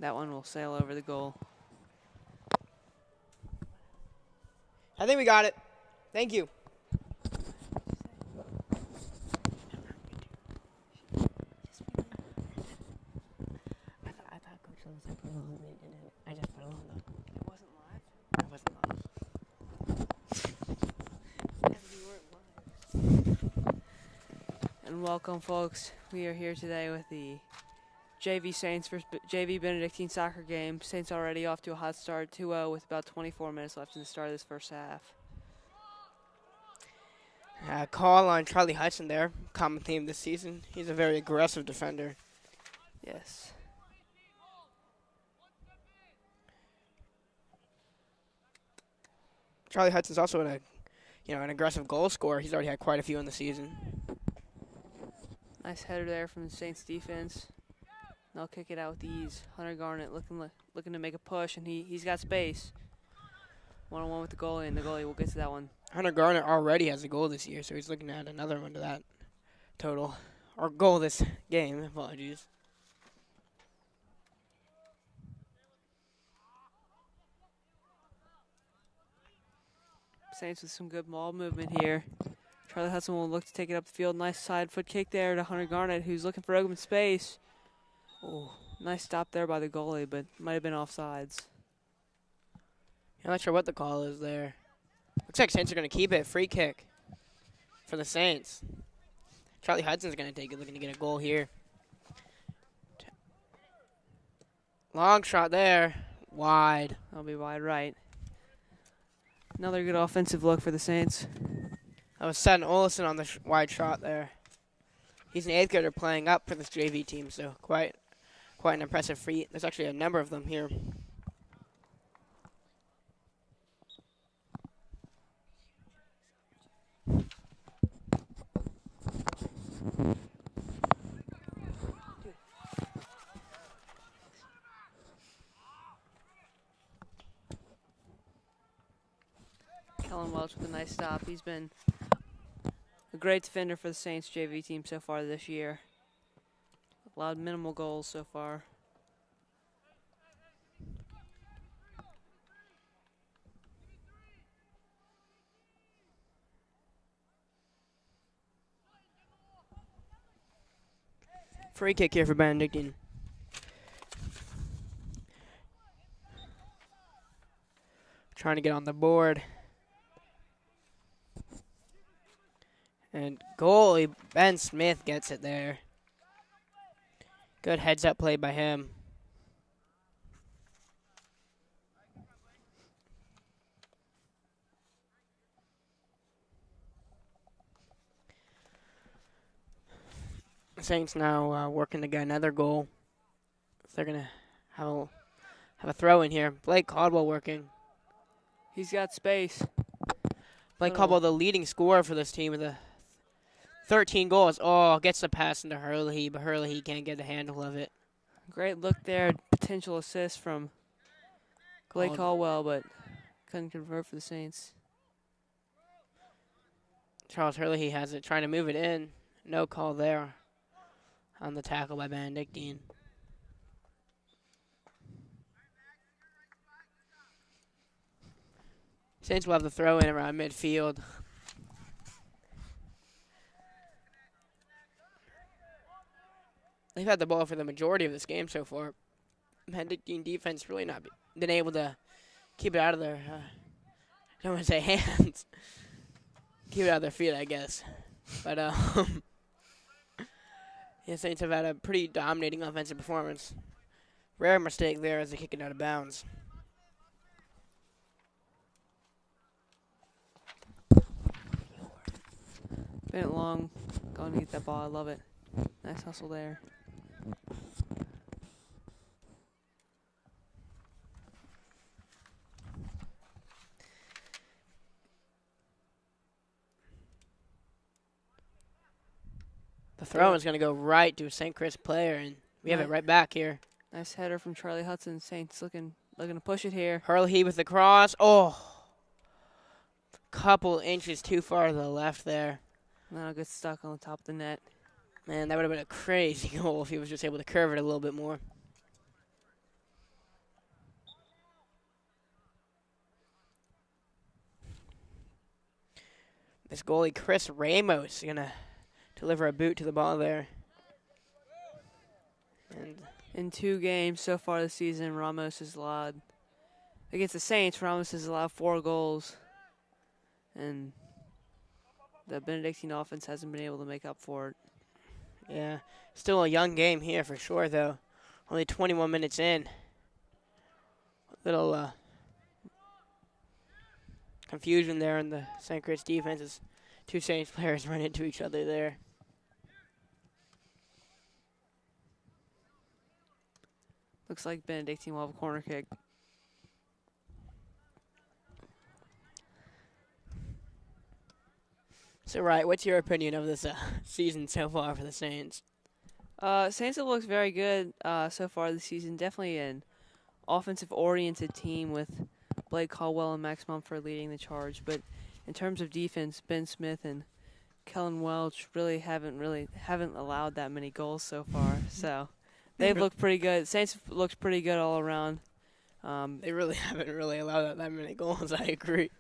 That one will sail over the goal. I think we got it. Thank you. I thought Coach was like, put it on me, and then I just put it on though. It wasn't live? It wasn't live. And welcome, folks. We are here today with the JV Saints versus JV Benedictine soccer game. Saints already off to a hot start, 2-0 with about 24 minutes left in the start of this first half. Call on Charlie Hudson there, common theme this season. He's a very aggressive defender. Yes. Charlie Hudson's also an aggressive goal scorer. He's already had quite a few in the season. Nice header there from the Saints defense. They'll kick it out with ease. Hunter Garnett looking to make a push, and he's got space. One-on-one with the goalie, and the goalie will get to that one. Hunter Garnett already has a goal this year, so he's looking to add another one to that total. Or goal this game, apologies. Saints with some good ball movement here. Charlie Hudson will look to take it up the field. Nice side foot kick there to Hunter Garnett, who's looking for open space. Oh, nice stop there by the goalie, but might have been offsides. I'm not sure what the call is there. Looks like Saints are going to keep it. Free kick for the Saints. Charlie Hudson's going to take it, looking to get a goal here. Long shot there. Wide. That'll be wide right. Another good offensive look for the Saints. That was Sutton Olison on the wide shot there. He's an 8th grader playing up for this JV team, so quite an impressive feat. There's actually a number of them here. Kellen Welch with a nice stop. He's been a great defender for the Saints JV team so far this year. Allowed minimal goals so far. Free kick here for Benedictine. Trying to get on the board. And goalie Ben Smith gets it there. Good heads-up play by him. Saints now working to get another goal. They're going to have a throw in here. Blake Caldwell working. He's got space. Blake Caldwell, the leading scorer for this team with 13 goals. Oh, gets the pass into Hurley, but Hurley can't get the handle of it. Great look there. Potential assist from Blake Caldwell, but couldn't convert for the Saints. Charles Hurley has it, trying to move it in. No call there on the tackle by Benedictine. Saints will have the throw in around midfield. They've had the ball for the majority of this game so far. Benedictine defense really not been able to keep it out of their, I don't want to say hands. Keep it out of their feet, I guess. But, yeah, Saints have had a pretty dominating offensive performance. Rare mistake there as they kick it out of bounds. Bennett Long going to get that ball. I love it. Nice hustle there. The throw is going to go right to a St. Chris player, and we have it right back here. Nice header from Charlie Hudson. Saints looking to push it here. Hurley with the cross. Oh, couple inches too far to the left there. Now gets stuck on the top of the net. Man, that would have been a crazy goal if he was just able to curve it a little bit more. This goalie, Chris Ramos, going to deliver a boot to the ball there. And in 2 games so far this season, Ramos has allowed, against the Saints, Ramos has allowed 4 goals. And the Benedictine offense hasn't been able to make up for it. yeah, still a young game here for sure, though. Only 21 minutes in. Little confusion there in the St. Chris defense as 2 Saints players run into each other there. Looks like Benedictine will have a corner kick. So, right, what's your opinion of this season so far for the Saints? Saints have looked very good so far this season. Definitely an offensive-oriented team with Blake Caldwell and Max Mumford leading the charge. But in terms of defense, Ben Smith and Kellen Welch haven't allowed that many goals so far. So they've looked pretty good. Saints have looked pretty good all around. They really haven't allowed that many goals. I agree.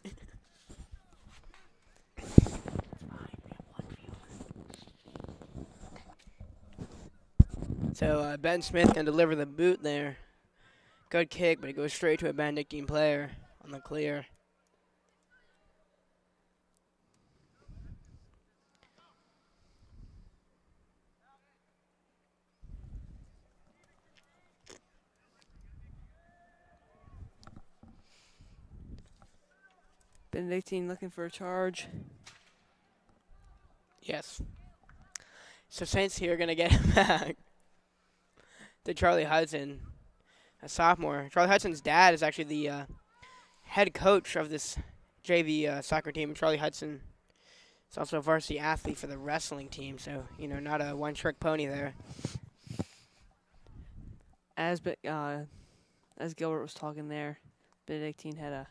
So Ben Smith can deliver the boot there. Good kick, but it goes straight to a Benedictine player on the clear. Benedictine looking for a charge. Yes. So Saints here are going to get him back to Charlie Hudson, a sophomore. Charlie Hudson's dad is actually the head coach of this JV soccer team. Charlie Hudson is also a varsity athlete for the wrestling team, so, not a one-trick pony there. As Gilbert was talking there, Benedictine had a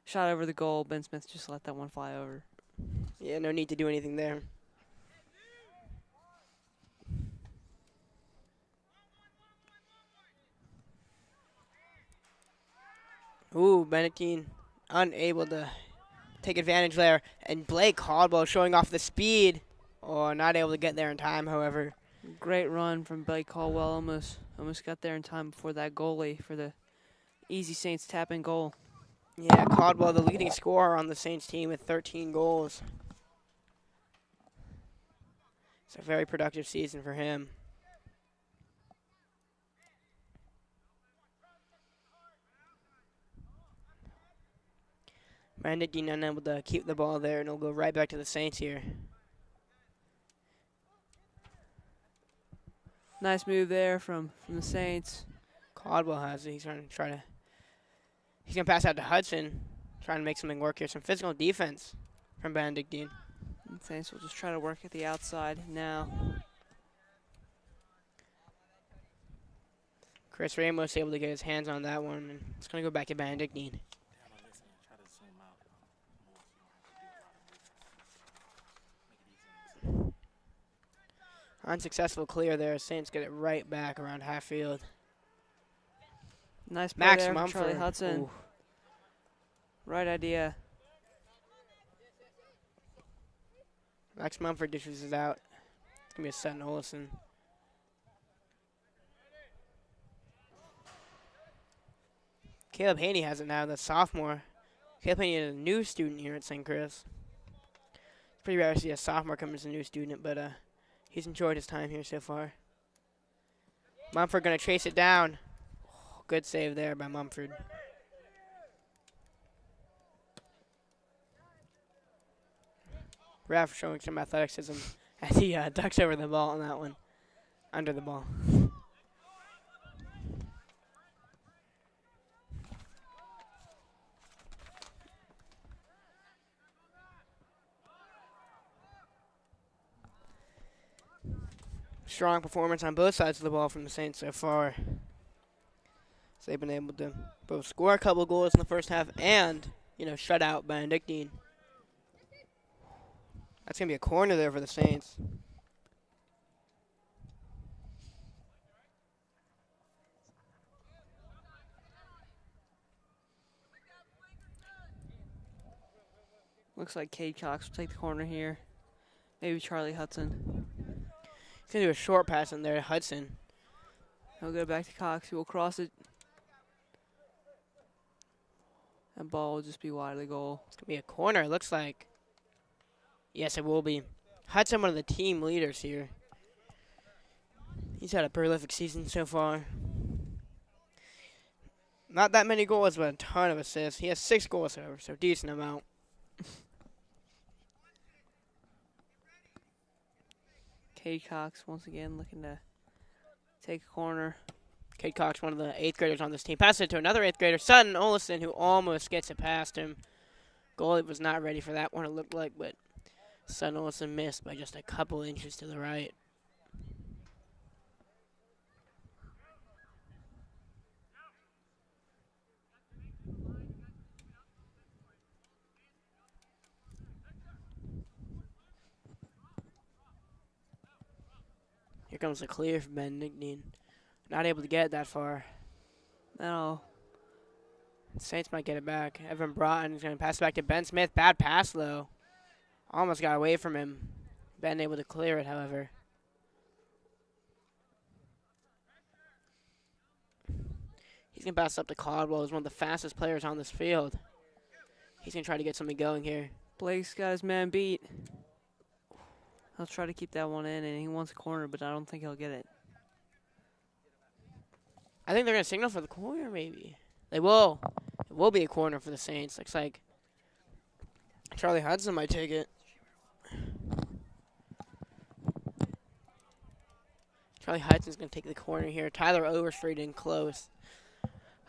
shot over the goal. Ben Smith just let that one fly over. Yeah, no need to do anything there. Ooh, Benedictine unable to take advantage there. And Blake Caldwell showing off the speed. Oh, not able to get there in time, however. Great run from Blake Caldwell. Almost got there in time before that goalie for the easy Saints tap-in goal. Yeah, Caldwell, the leading scorer on the Saints team with 13 goals. It's a very productive season for him. Benedictine unable to keep the ball there, and it'll go right back to the Saints here. Nice move there from the Saints. Caldwell has it. He's going to pass out to Hudson, trying to make something work here. Some physical defense from Benedictine. And Saints will just try to work at the outside now. Chris Ramos able to get his hands on that one, and it's going to go back to Benedictine. Unsuccessful clear there. Saints get it right back around half field. Nice play Max there from Mumford. Charlie Hudson. Ooh. Right idea. Max Mumford dishes it out. It's going to be a Sutton Olsen. Caleb Haney has it now, the sophomore. Caleb Haney is a new student here at St. Chris. It's pretty rare to see a sophomore come as a new student, but he's enjoyed his time here so far. Mumford going to chase it down. Oh, good save there by Mumford. Ref showing some athleticism as he ducks over the ball on that one. Under the ball. Strong performance on both sides of the ball from the Saints so far. So they've been able to both score a couple goals in the first half and, shut out Benedictine. That's going to be a corner there for the Saints. Looks like Cade Cox will take the corner here. Maybe Charlie Hudson. He's going to do a short pass in there to Hudson. He'll go back to Cox. He will cross it. That ball will just be wide of the goal. It's going to be a corner, it looks like. Yes, it will be. Hudson, one of the team leaders here. He's had a prolific season so far. Not that many goals, but a ton of assists. He has 6 goals, however, so decent amount. Cade Cox once again looking to take a corner. Cade Cox, one of the 8th graders on this team. Passes it to another 8th grader, Sutton Olison, who almost gets it past him. Goalie was not ready for that one, it looked like, but Sutton Olison missed by just a couple inches to the right. Here comes the clear for Benedictine. Not able to get it that far. No. Saints might get it back. Evan Broughton is going to pass it back to Ben Smith. Bad pass, though. Almost got away from him. Ben able to clear it, however. He's going to pass up to Caldwell. He's one of the fastest players on this field. He's going to try to get something going here. Blake's got his man beat. He'll try to keep that one in, and he wants a corner, but I don't think he'll get it. I think they're going to signal for the corner, maybe. They will. It will be a corner for the Saints. Looks like Charlie Hudson might take it. Charlie Hudson's going to take the corner here. Tyler Overstreet in close.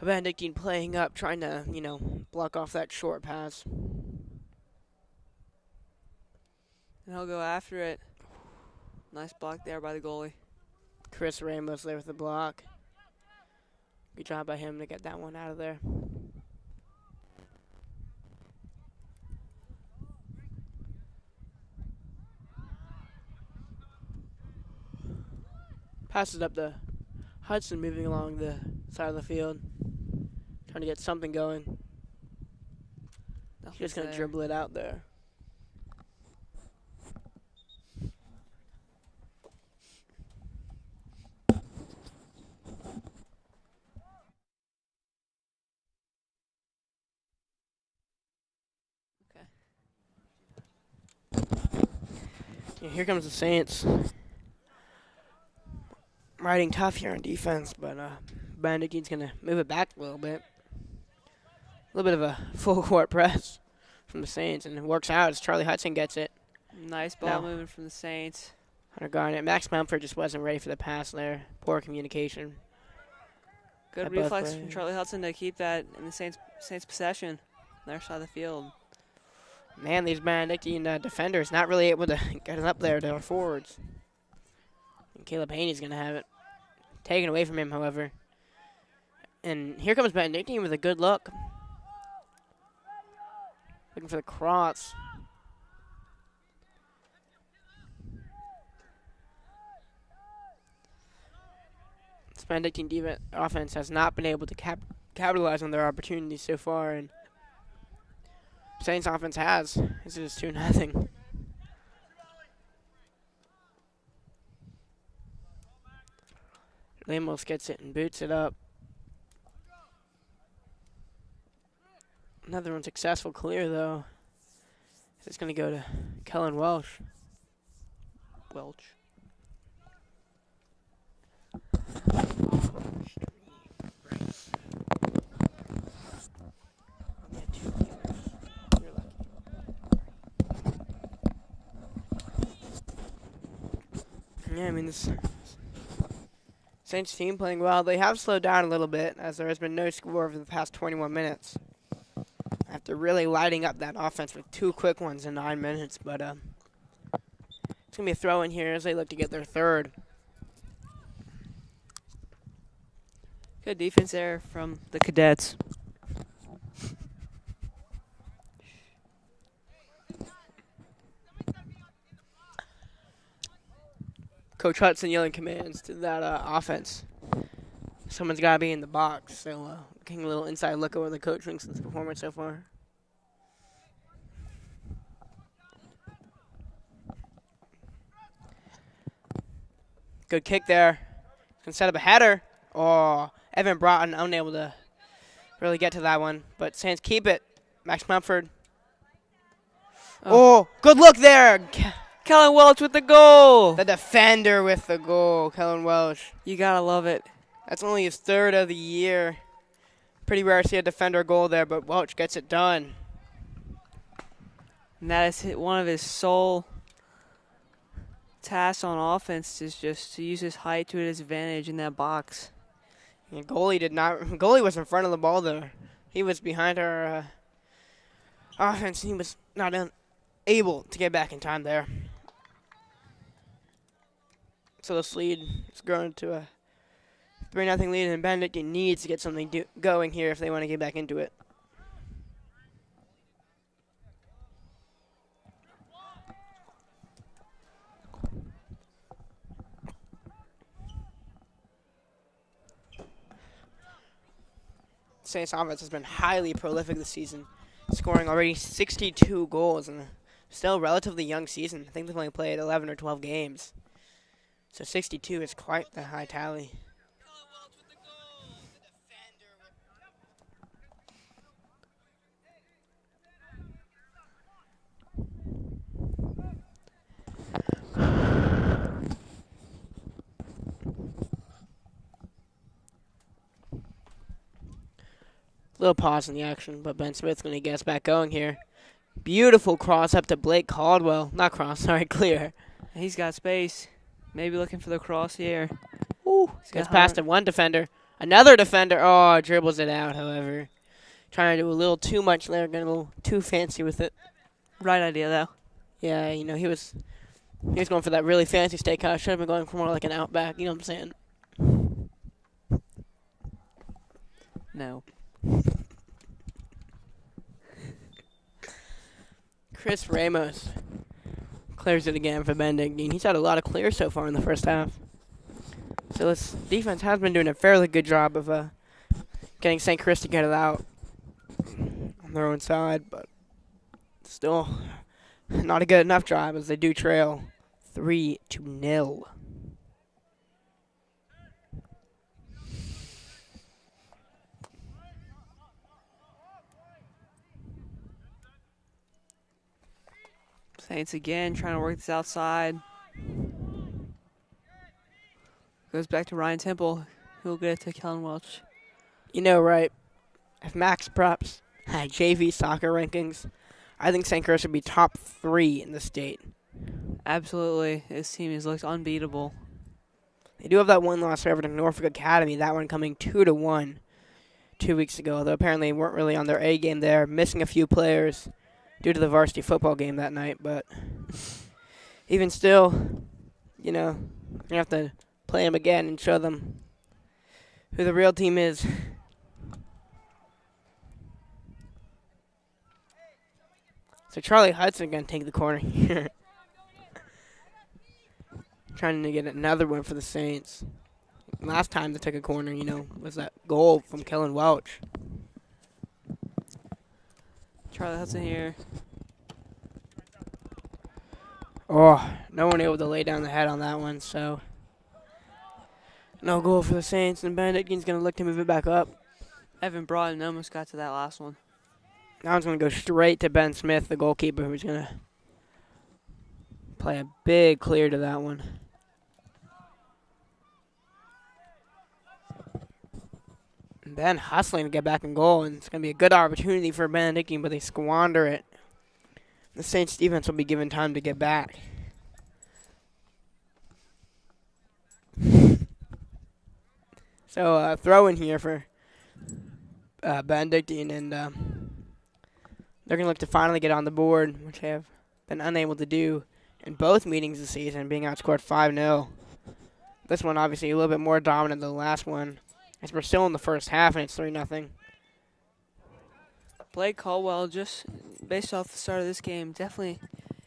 Benedictine playing up, trying to, block off that short pass. And he'll go after it. Nice block there by the goalie. Chris Ramos there with the block. Good job by him to get that one out of there. Passes up to Hudson, moving along the side of the field. Trying to get something going. He's just going to dribble it out there. Here comes the Saints. Riding tough here on defense, but Benedictine's going to move it back a little bit. A little bit of a full court press from the Saints, and it works out as Charlie Hudson gets it. Nice ball movement from the Saints. Hunter Garnett. Max Mumford just wasn't ready for the pass there. Poor communication. Good reflex from Charlie Hudson to keep that in the Saints possession on their side of the field. Man, these Benedictine defenders not really able to get it up there to our forwards. And Caleb Haney's going to have it taken away from him, however. And here comes Benedictine with a good look. Looking for the cross. This Benedictine offense has not been able to capitalize on their opportunities so far, and Saints offense has. This is 2-0. Lemos gets it and boots it up. Another unsuccessful clear, though. It's going to go to Kellen Welch. Yeah, I mean, this Saints team playing well. They have slowed down a little bit as there has been no score over the past 21 minutes. After really lighting up that offense with 2 quick ones in 9 minutes. But it's going to be a throw in here as they look to get their third. Good defense there from the Cadets. Coach Hudson yelling commands to that offense. Someone's got to be in the box. So getting a little inside look at what the coach thinks of the performance so far. Good kick there. Can set up a header. Oh, Evan Broughton unable to really get to that one. But Saints keep it. Max Mumford. Oh, good look there. Kellen Welch with the goal. The defender with the goal, Kellen Welch. You gotta love it. That's only his third of the year. Pretty rare to see a defender goal there, but Welch gets it done. And that is one of his sole tasks on offense, is just to use his height to his advantage in that box. And goalie was in front of the ball there. He was behind our offense. He was not able to get back in time there. So this lead is grown to a 3-0 lead, and Benedictine needs to get something going here if they want to get back into it. Saints offense has been highly prolific this season, scoring already 62 goals in a still relatively young season. I think they've only played 11 or 12 games. So 62 is quite the high tally. Little pause in the action, but Ben Smith's going to get us back going here. Beautiful cross up to Blake Caldwell. Not cross, sorry, clear. He's got space. Maybe looking for the cross here. Ooh, gets past one defender. Another defender. Oh, dribbles it out, however. Trying to do a little too much there, getting a little too fancy with it. Right idea, though. Yeah, you know, he was going for that really fancy steakhouse. Should have been going for more like an Outback, you know what I'm saying? No. Chris Ramos clears it again for Benedictine. He's had a lot of clears so far in the first half. So this defense has been doing a fairly good job of getting St. Chris to get it out on their own side, but still not a good enough job as they do trail 3-0. Saints again trying to work this outside. Goes back to Ryan Temple. He'll get it to Kellen Welch. You know, right, if Max Props had JV soccer rankings, I think St. Chris would be top 3 in the state. Absolutely. This team has looked unbeatable. They do have that one loss over to Norfolk Academy, that one coming 2-1 2 weeks ago, though apparently they weren't really on their A game there, missing a few players due to the varsity football game that night. But even still, you know, you have to play them again and show them who the real team is. So Charlie Hudson going to take the corner here. Trying to get another one for the Saints. Last time they took a corner, you know, was that goal from Kellen Welch. Charlie Hudson here. Oh, no one able to lay down the head on that one, so no goal for the Saints, and Benedictine's going to look to move it back up. Evan Broughton almost got to that last one. That one's going to go straight to Ben Smith, the goalkeeper, who's going to play a big clear to that one. And Ben hustling to get back in goal, and it's going to be a good opportunity for Benedictine, but they squander it. The Saints defense will be given time to get back. So throw in here for Benedictine, and they're going to look to finally get on the board, which they have been unable to do in both meetings this season, being outscored 5-0. This one obviously a little bit more dominant than the last one, as we're still in the first half and it's 3-0. Blake Caldwell, just based off the start of this game, definitely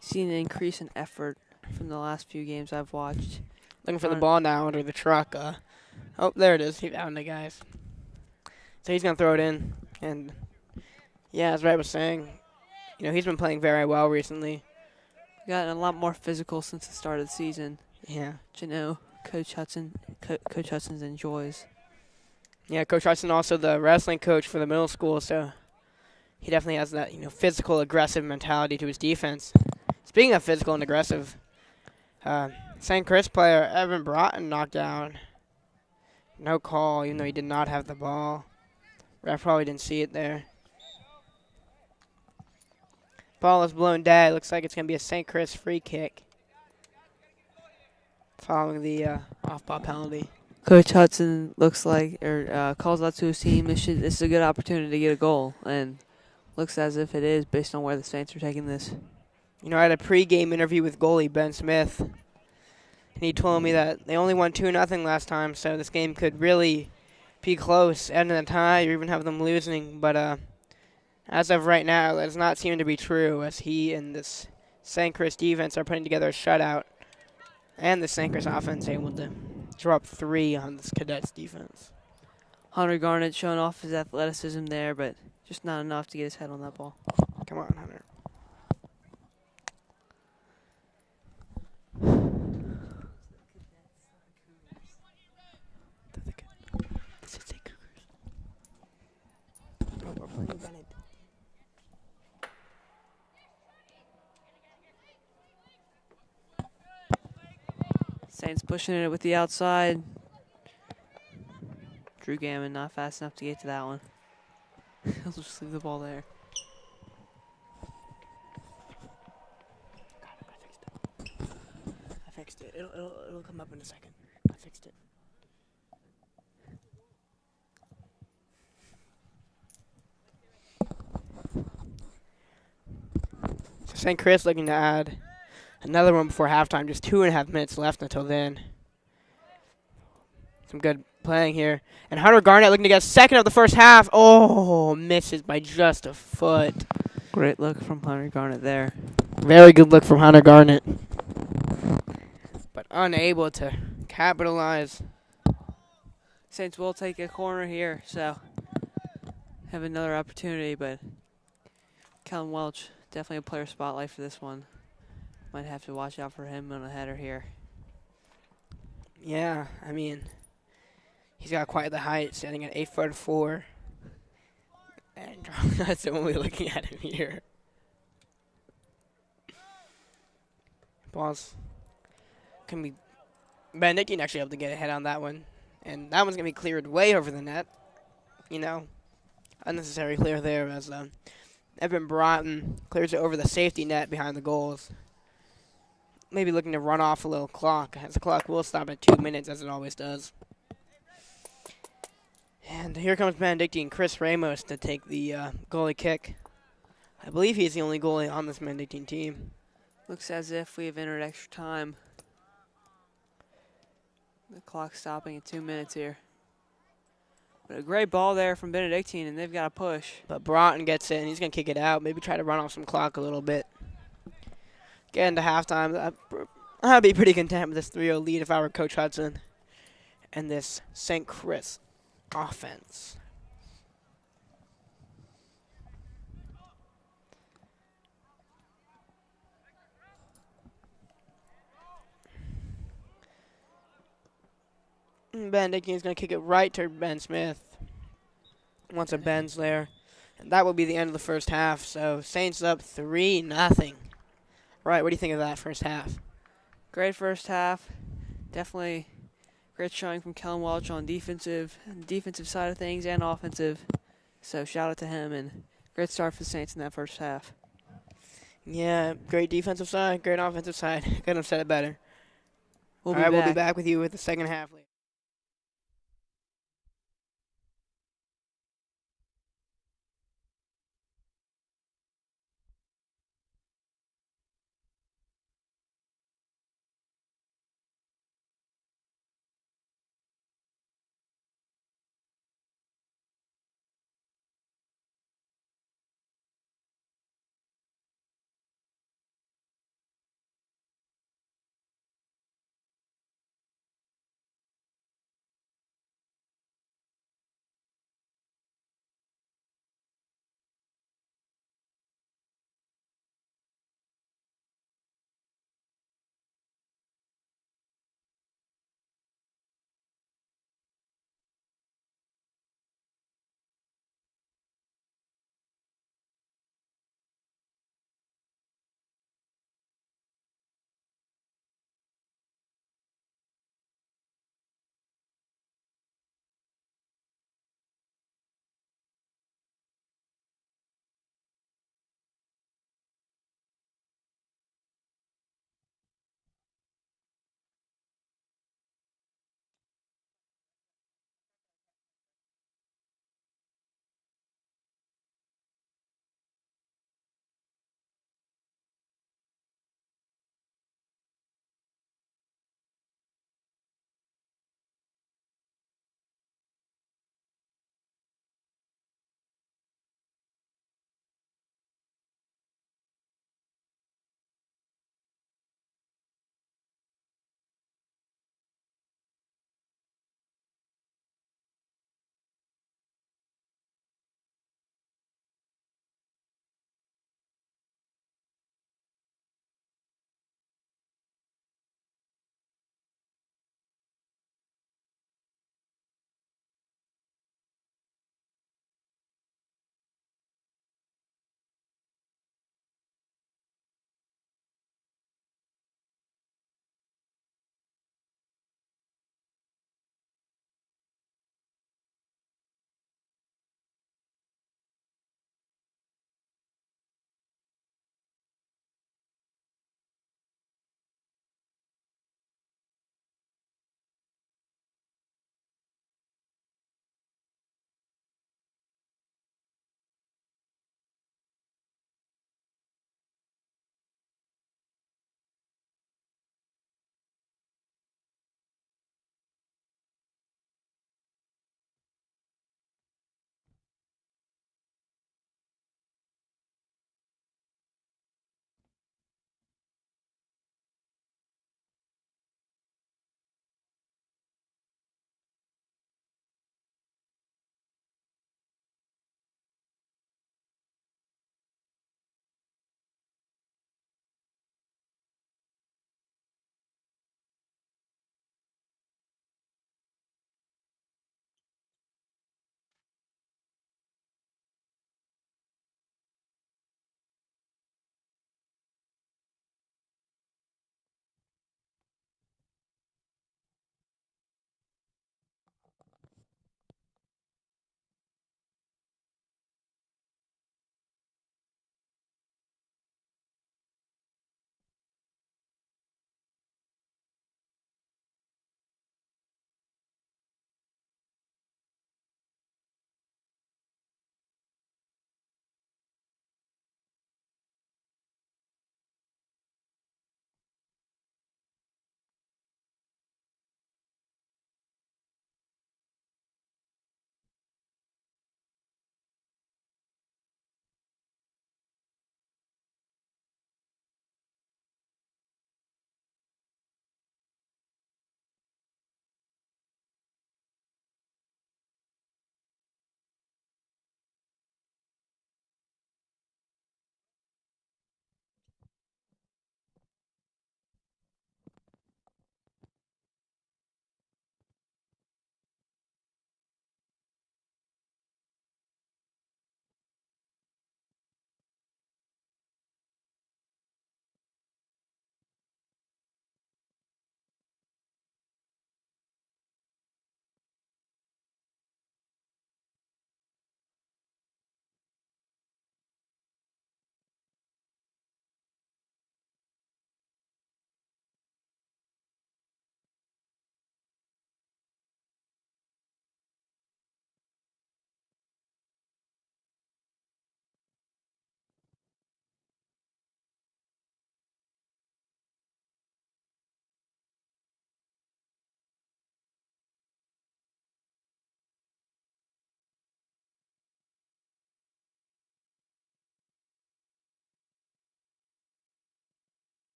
seen an increase in effort from the last few games I've watched. Looking for the ball now under the truck. Oh, there it is. He found it, guys. So he's going to throw it in. And, yeah, as Ray was saying, you know, he's been playing very well recently. Gotten a lot more physical since the start of the season. Yeah. Which I know Coach Hudson's enjoys. Yeah, Coach Hudson also the wrestling coach for the middle school, so he definitely has that physical, aggressive mentality to his defense. Speaking of physical and aggressive, St. Chris player Evan Broughton knocked down. No call, even though he did not have the ball. Ref probably didn't see it there. Ball is blown dead. Looks like it's going to be a St. Chris free kick following the off-ball penalty. Coach Hudson looks like, calls out to his team. This is a good opportunity to get a goal, and looks as if it is based on where the Saints are taking this. I had a pre-game interview with goalie Ben Smith, and he told me that they only won 2-0 last time, so this game could really be close, end in a tie, or even have them losing. But as of right now, that does not seem to be true, as he and this St. Chris defense are putting together a shutout, and the St. Chris offense able to drop 3 on this Cadets defense. Hunter Garnett showing off his athleticism there, but just not enough to get his head on that ball. Come on, Hunter. Saints pushing it with the outside. Drew Gammon not fast enough to get to that one. He'll just leave the ball there. I fixed it. It'll come up in a second. I fixed it. So St. Chris looking to add another one before halftime. Just 2.5 minutes left until then. Some good playing here. And Hunter Garnett looking to get second of the first half. Oh, misses by just a foot. Great look from Hunter Garnett there. Very good look from Hunter Garnett. But unable to capitalize. Saints will take a corner here, so have another opportunity, but Kellen Welch, definitely a player spotlight for this one. Might have to watch out for him on a header here. Yeah, I mean, he's got quite the height, standing at 8'4". And that's only looking at him here. Ball's can be Benedictine actually able to get ahead on that one, and that one's gonna be cleared way over the net. Unnecessary clear there as Evan Broughton clears it over the safety net behind the goals. Maybe looking to run off a little clock, as the clock will stop at 2 minutes, as it always does. And here comes Benedictine, Chris Ramos, to take the goalie kick. I believe he's the only goalie on this Benedictine team. Looks as if we've entered extra time. The clock stopping at 2 minutes here. But a great ball there from Benedictine, and they've got to push. But Broughton gets it, and he's going to kick it out. Maybe try to run off some clock a little bit. Get into halftime. I'd be pretty content with this 3-0 lead if I were Coach Hudson and this St. Chris offense. Benedictine is going to kick it right to Ben Smith. Once a Ben's there. And that will be the end of the first half. So Saints up 3-0. Right, what do you think of that first half? Great first half. Definitely great showing from Kellen Welch on defensive side of things and offensive. So shout out to him, and great start for the Saints in that first half. Yeah, great defensive side, great offensive side. Couldn't have said it better. We'll We'll be back with you with the second half later.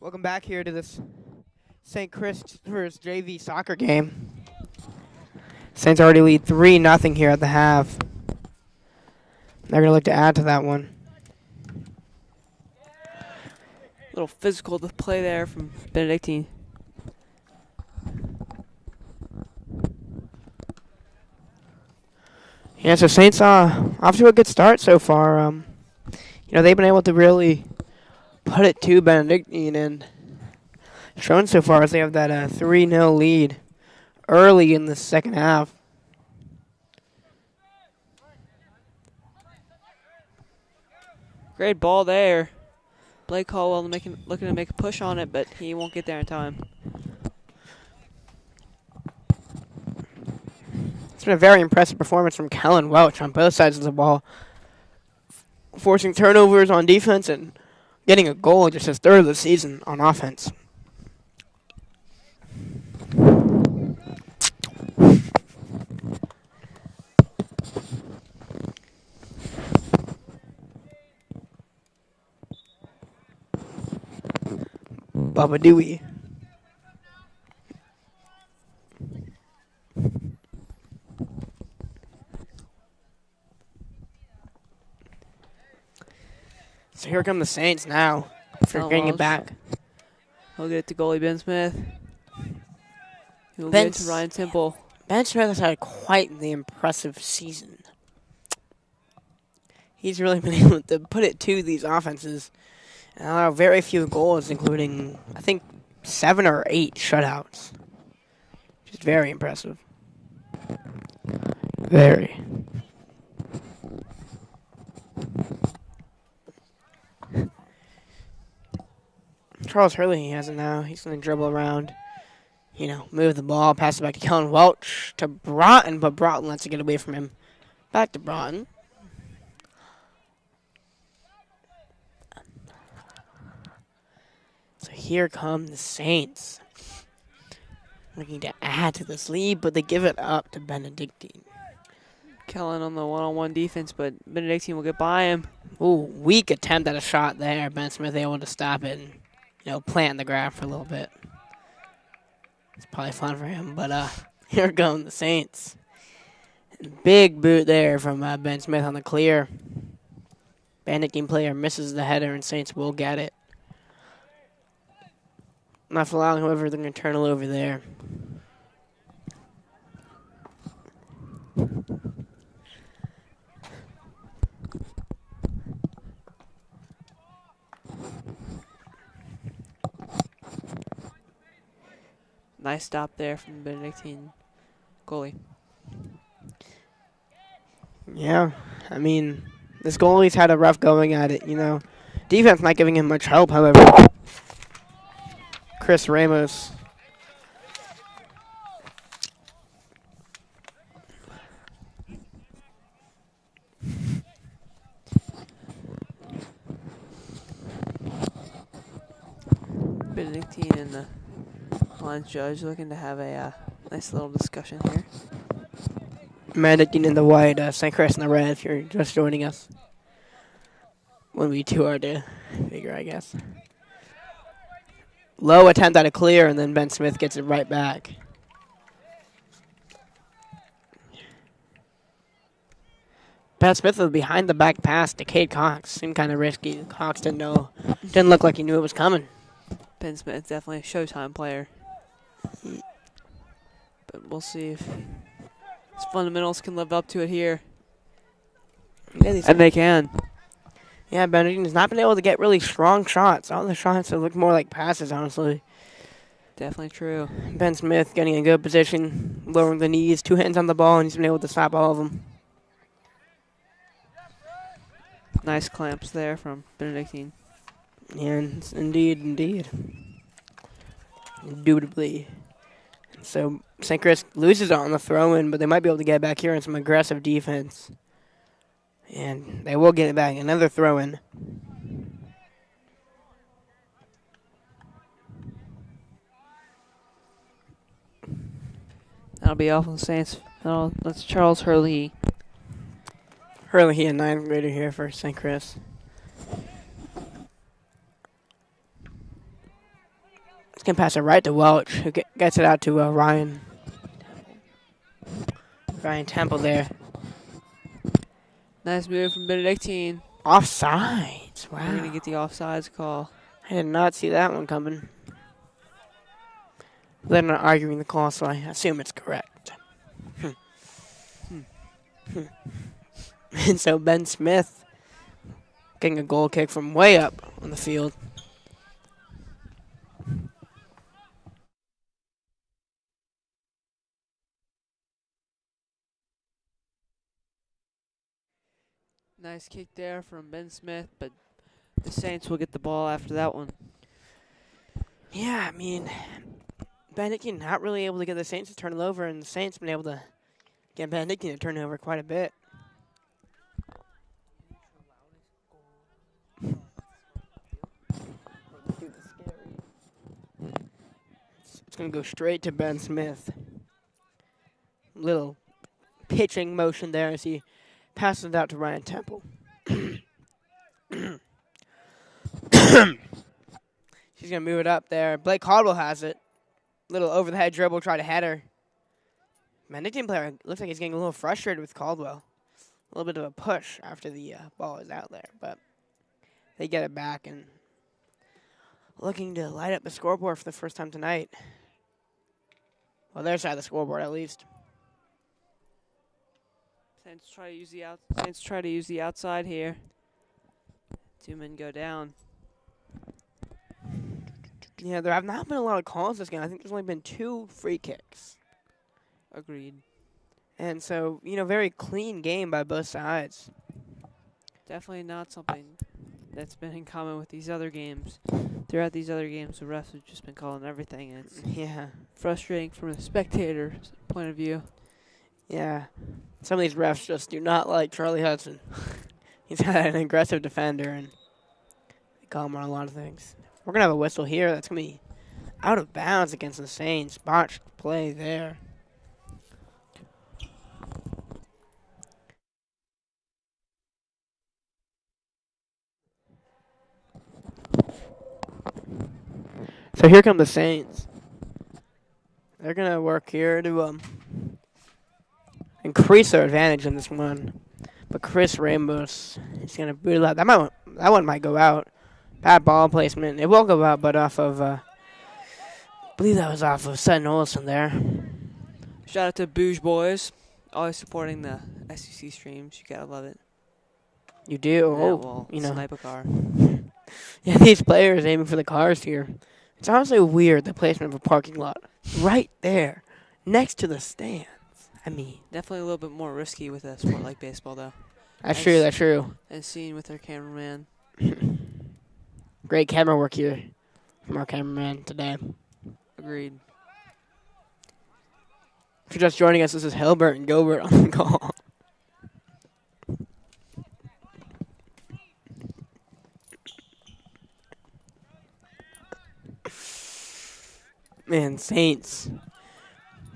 Welcome back here to this St. Christopher's JV soccer game. Saints already lead 3-0 here at the half. They're going to look to add to that one. Little physical to play there from Benedictine. Yeah, so Saints off to a good start so far. They've been able to really put it to Benedictine, and shown so far as they have that 3-0 lead early in the second half. Great ball there. Blake Caldwell looking to make a push on it, but he won't get there in time. It's been a very impressive performance from Kellen Welch on both sides of the ball, forcing turnovers on defense and getting a goal just his third of the season on offense. Baba Dewey. So here come the Saints now for getting it back. He'll get it to goalie Ben Smith. He'll get it to Ryan Temple. Ben Smith has had quite the impressive season. He's really been able to put it to these offenses. Very few goals, including, I think, 7 or 8 shutouts. Just very impressive. Very. Charles Hurley has it now. He's going to dribble around, move the ball, pass it back to Kellen Welch to Broughton, but Broughton lets it get away from him. Back to Broughton. So here come the Saints. Looking to add to this lead, but they give it up to Benedictine. Kellen on the one-on-one defense, but Benedictine will get by him. Ooh, weak attempt at a shot there. Ben Smith able to stop it and, plant the grab for a little bit. It's probably fun for him, but here come the Saints. Big boot there from Ben Smith on the clear. Benedictine player misses the header, and Saints will get it. Not for long, however, they're going to turn it over there. Nice stop there from Benedictine goalie. Yeah, I mean, this goalie's had a rough going at it, Defense not giving him much help, however. Chris Ramos. Benedictine and the line judge looking to have a nice little discussion here. Benedictine in the white, St. Chris in the red, if you're just joining us. Wouldn't be too hard to figure, I guess. Low attempt at a clear, and then Ben Smith gets it right back. Ben Smith was behind the back pass to Cade Cox. Seemed kind of risky. Cox didn't look like he knew it was coming. Ben Smith definitely a Showtime player. But we'll see if his fundamentals can live up to it here. Yeah, and they can. Yeah, Benedictine has not been able to get really strong shots. All the shots have looked more like passes, honestly. Definitely true. Ben Smith getting a good position, lowering the knees, 2 hands on the ball, and he's been able to stop all of them. Nice clamps there from Benedictine. And indeed. Indubitably. So St. Chris loses on the throw-in, but they might be able to get back here in some aggressive defense. And they will get it back. Another throw-in. That'll be off on the Saints. Oh, that's Charles Hurley. Hurley, a 9th grader here for St. Chris. Can pass it right to Welch, who gets it out to Ryan. Ryan Temple there. Nice move from Benedictine. Offsides. Wow. We're going to get the offsides call. I did not see that one coming. They're not arguing the call, so I assume it's correct. And so Ben Smith getting a goal kick from way up on the field. Nice kick there from Ben Smith, but the Saints will get the ball after that one. Yeah, I mean, Benedictine not really able to get the Saints to turn it over, and the Saints been able to get Benedictine to turn it over quite a bit. It's going to go straight to Ben Smith. Little pitching motion there as he passes it out to Ryan Temple. She's going to move it up there. Blake Caldwell has it. Little over-the-head dribble, try to head her. Benedictine player looks like he's getting a little frustrated with Caldwell. A little bit of a push after the ball is out there, but they get it back and looking to light up the scoreboard for the first time tonight. Well, their side of the scoreboard, at least. Saints try to use the outside here. 2 men go down. Yeah, there have not been a lot of calls this game. I think there's only been 2 free kicks. Agreed. And so, very clean game by both sides. Definitely not something that's been in common with these other games. Throughout these other games, the refs have just been calling everything, and it's frustrating from a spectator's point of view. Yeah. Some of these refs just do not like Charlie Hudson. He's an aggressive defender, and they call him on a lot of things. We're going to have a whistle here. That's going to be out of bounds against the Saints. Botched play there. So here come the Saints. They're going to work here to increase their advantage in this one. But Chris Ramos is going to boot it out. That one might go out. Bad ball placement. It will go out, but off of, I believe that was off of Sutton Olsen there. Shout out to Bouge Boys, always supporting the SEC streams. You gotta love it. You do? Yeah, well, snipe a car. Yeah, these players aiming for the cars here. It's honestly weird, the placement of a parking lot. Right there, next to the stands. I mean. Definitely a little bit more risky with a sport like baseball, though. That's true. As seen with our cameraman. Great camera work here from our cameraman today. Agreed. If you're just joining us, this is Hilbert and Gilbert on the call. Man, Saints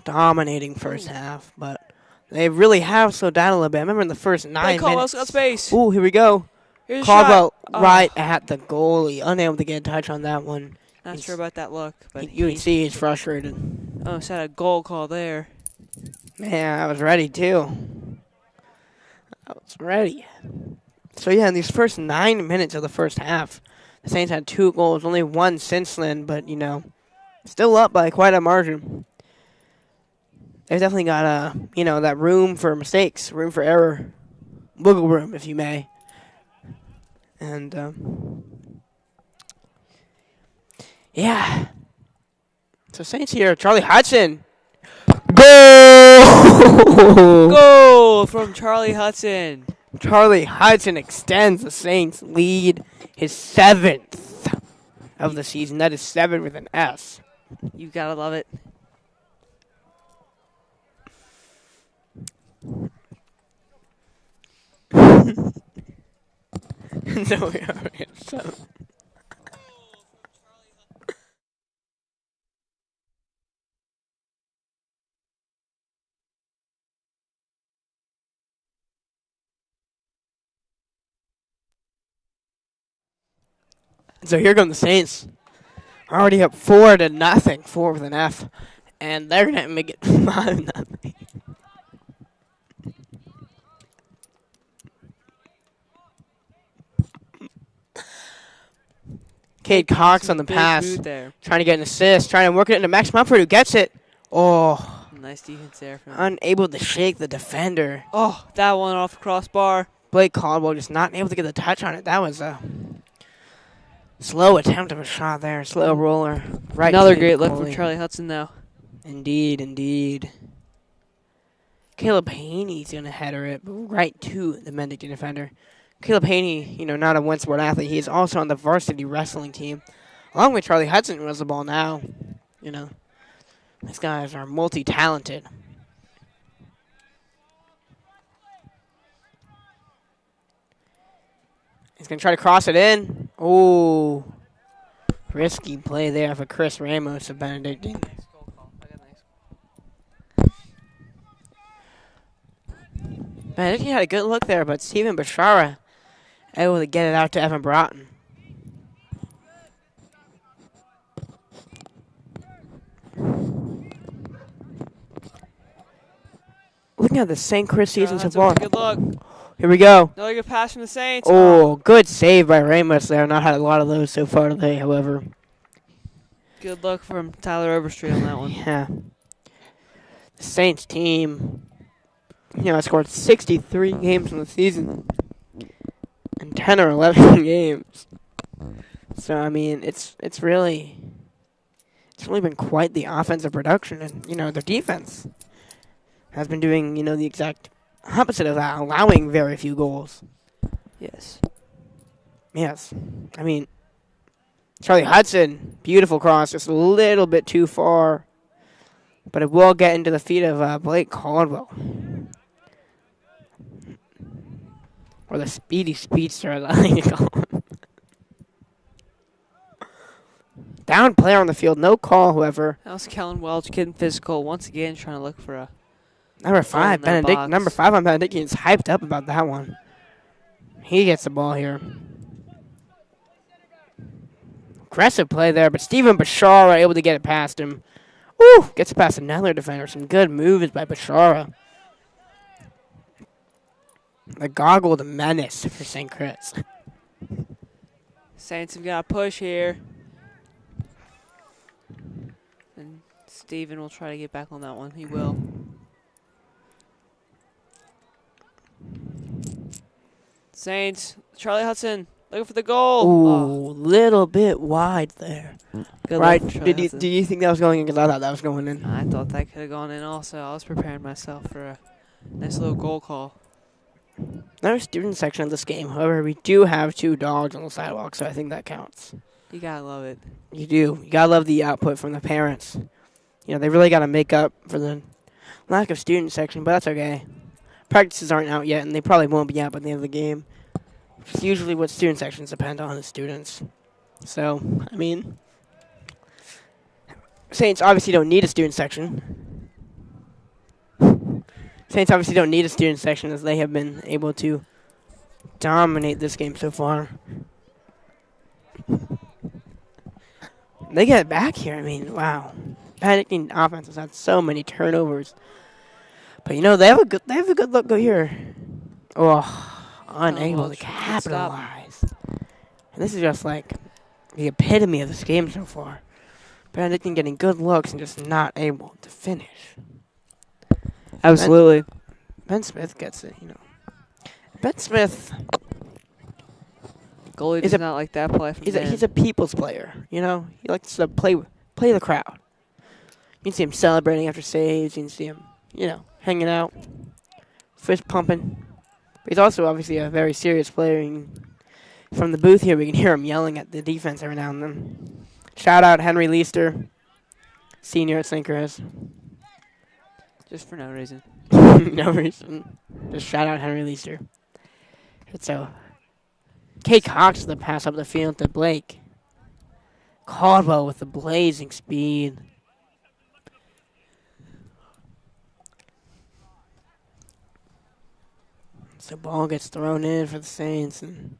dominating first half, but they really have slowed down a little bit. I remember in the first 9 minutes. Got space. Ooh, here we go. Here's Caldwell right at the goalie, unable to get a touch on that one. Not sure about that look, but you can see he's frustrated. Almost had a goal call there. Man, I was ready too. I was ready. So yeah, in these first 9 minutes of the first half, the Saints had 2 goals, only one since then, but still up by quite a margin. They've definitely got that room for mistakes, room for error, wiggle room, if you may. And yeah. So Saints here, Charlie Hudson. Goal! Goal from Charlie Hudson. Charlie Hudson extends the Saints' lead, his 7th of the season. That is 7 with an S. You gotta love it. So we are at 7. So here come the Saints. Already up 4-0. 4 with an F. And they're going to make it 5-0. Cade Cox on the pass. There. Trying to get an assist. Trying to work it into Max Mumford, who gets it. Oh. Nice defense there from him. Unable to shake the defender. Oh, that one off the crossbar. Blake Caldwell just not able to get the touch on it. That was a slow attempt of a shot there. Slow roller. Right. Another great look from Charlie Hudson, though. Indeed, indeed. Caleb Haney's going to header it right to the Benedictine defender. Caleb Haney, not a one-sport athlete. He is also on the varsity wrestling team. Along with Charlie Hudson, who has the ball now. These guys are multi-talented. He's going to try to cross it in. Oh, risky play there for Chris Ramos of Benedictine. Benedictine had a good look there, but Stephen Bashara able to get it out to Evan Broughton. Looking at the St. Chris season so far. Good luck. Here we go. Another good pass from the Saints. Oh, good save by Ramos there. Not had a lot of those so far today, however. Good luck from Tyler Overstreet on that one. Yeah. The Saints team, scored 63 games in the season. And 10 or 11 games. So, it's really been quite the offensive production. And, their defense has been doing, the exact opposite of that, allowing very few goals. Yes. Yes. Charlie Hudson, beautiful cross, just a little bit too far. But it will get into the feet of Blake Caldwell. Or the speedy speedster, as I like to call him. Down player on the field, no call, however. That was Kellen Welch getting physical once again, trying to look for a... Number 5, Number 5 on Benedictine is hyped up about that one. He gets the ball here. Aggressive play there, but Stephen Bashara able to get it past him. Ooh, gets it past another defender. Some good moves by Bashara. The goggled menace for St. Chris. Saints have got a push here. And Stephen will try to get back on that one. He will. Saints, Charlie Hudson, looking for the goal. Ooh, little bit wide there. Good right? luck, Do you think that was going in? Because I thought that was going in. I thought that could have gone in also. I was preparing myself for a nice little goal call. Another student section of this game. However, we do have 2 dogs on the sidewalk, so I think that counts. You gotta love it. You do. You gotta love the output from the parents. They really gotta make up for the lack of student section, but that's okay. Practices aren't out yet, and they probably won't be out by the end of the game. Which is usually what student sections depend on, the students. So, Saints obviously don't need a student section. Saints obviously don't need a student section as they have been able to dominate this game so far. They get it back here. Wow. Benedictine offense has had so many turnovers. But they have a good look here. Oh, unable to capitalize. And this is just like the epitome of this game so far. Benedictine getting good looks and just not able to finish. Absolutely. Ben Smith gets it, Ben Smith Goalie does not like that play from him. He's a people's player, He likes to play the crowd. You can see him celebrating after saves. You can see him, hanging out, fist pumping. But he's also obviously a very serious player. From the booth here, we can hear him yelling at the defense every now and then. Shout out Henry Leister, senior at St. Chris. Just for no reason. No reason. Just shout out Henry Leister. So, Kate Cox the pass up the field to Blake. Caldwell with the blazing speed. So ball gets thrown in for the Saints. And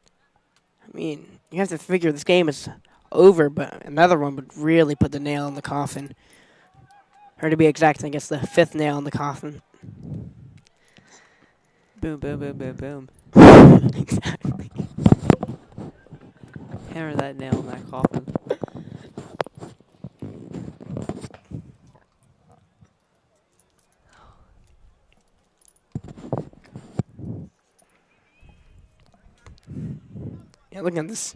you have to figure this game is over, but another one would really put the nail in the coffin. Or to be exact, I guess the fifth nail in the coffin. Boom, boom, boom, boom, boom. Exactly. Hammer that nail in that coffin. Yeah, looking at this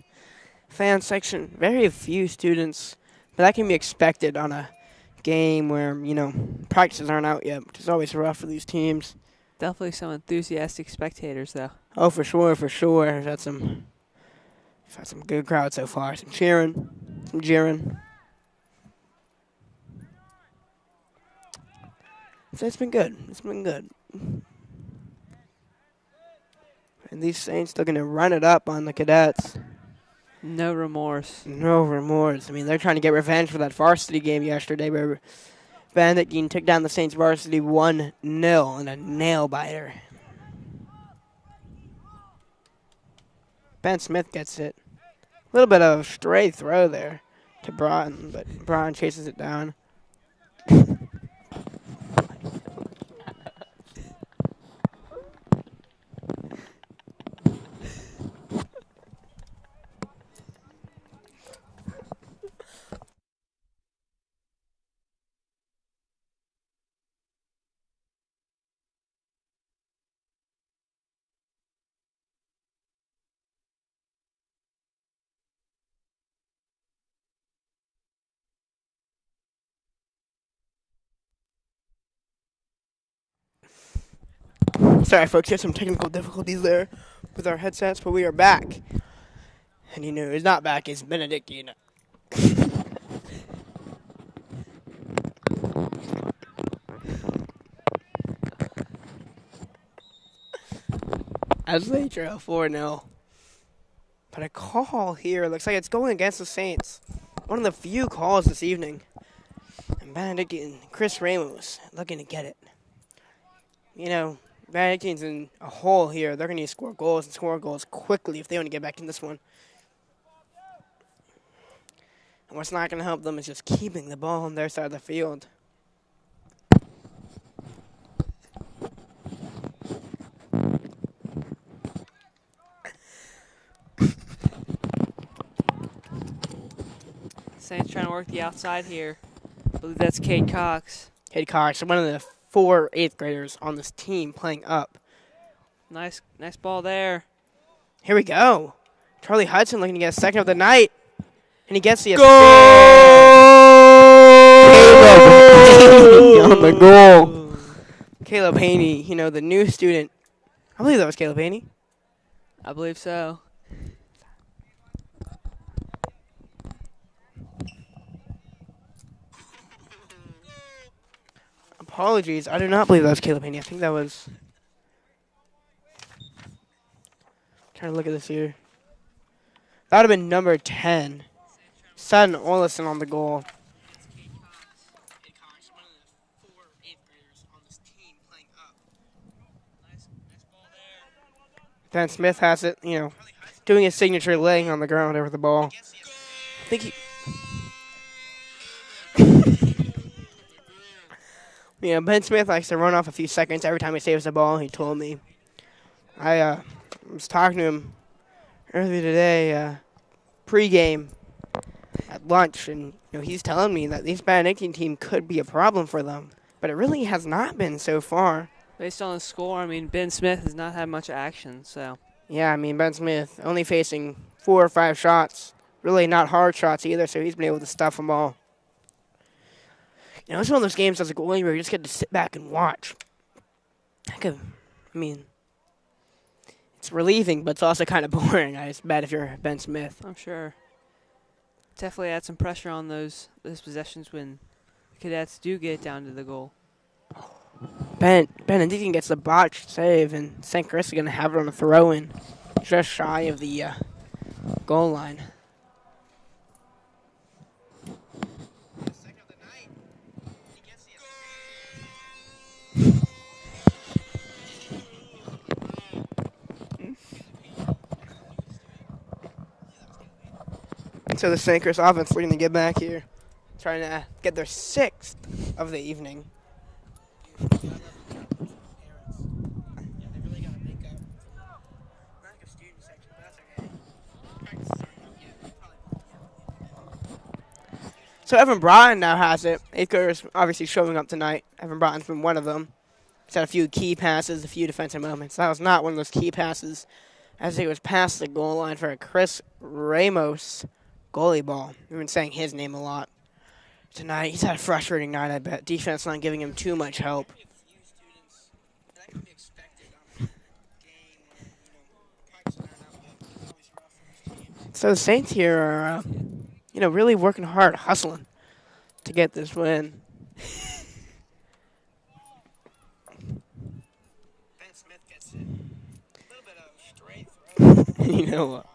fan section, very few students, but that can be expected on a game where, practices aren't out yet, which is always rough for these teams. Definitely some enthusiastic spectators, though. Oh, for sure, for sure. We've had some good crowds so far. Some cheering, some jeering. So it's been good. It's been good. And these Saints still going to run it up on the Cadets. No remorse. No remorse. I mean, they're trying to get revenge for that varsity game yesterday where Benedictine took down the Saints varsity 1-0 in a nail-biter. Ben Smith gets it. A little bit of a stray throw there to Broughton, but Broughton chases it down. Sorry, folks, had some technical difficulties there with our headsets, but we are back. And who's not back is Benedictine. As they trail 4-0. But a call here looks like it's going against the Saints. One of the few calls this evening. And Benedictine, Chris Ramos, looking to get it. Benedictine's in a hole here. They're going to need to score goals and score goals quickly if they want to get back in this one. And what's not going to help them is just keeping the ball on their side of the field. Saints trying to work the outside here. I believe that's Cade Cox. Cade Cox, one of the 4 8th graders on this team playing up. Nice ball there. Here we go. Charlie Hudson looking to get a second of the night. And he gets the assist. Caleb on the goal. Caleb Haney, the new student. I believe that was Caleb Haney. I believe so. Apologies. I do not believe that was Caleb Haney. I think that was... Trying to look at this here. That would have been number 10. Sutton Olison on the goal. Ben Smith has it, doing his signature laying on the ground over the ball. I think he... Ben Smith likes to run off a few seconds every time he saves the ball, he told me. I was talking to him earlier today, pre-game at lunch, and he's telling me that this Benedictine team could be a problem for them, but it really has not been so far. Based on the score, Ben Smith has not had much action, so. Yeah, Ben Smith only facing 4 or 5 shots. Really not hard shots either, so he's been able to stuff them all. It's one of those games as a goalie where you just get to sit back and watch. It's relieving, but it's also kind of boring, I bet, if you're Ben Smith. I'm sure. Definitely add some pressure on those possessions when the Cadets do get down to the goal. Benedictine gets the botched save, and St. Chris is going to have it on a throw-in just shy of the goal line. So the St. Chris offense looking to get back here, trying to get their 6th of the evening. So Evan Broughton now has it. 8th graders obviously showing up tonight. Evan Broughton's been one of them. He's had a few key passes, a few defensive moments. That was not one of those key passes as he was past the goal line for a Chris Ramos goalie ball. We've been saying his name a lot tonight. He's had a frustrating night, I bet. Defense not giving him too much help. So the Saints here are, really working hard, hustling to get this win. Ben Smith gets it. A little bit of straight throw. You know what?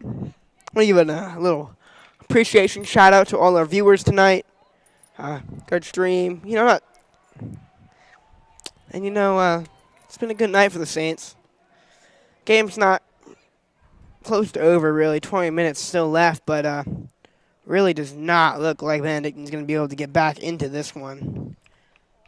I'm going to give a little appreciation shout out to all our viewers tonight. Good stream. It's been a good night for the Saints. Game's not close to over, really. 20 minutes still left, but really does not look like Benedictine's going to be able to get back into this one.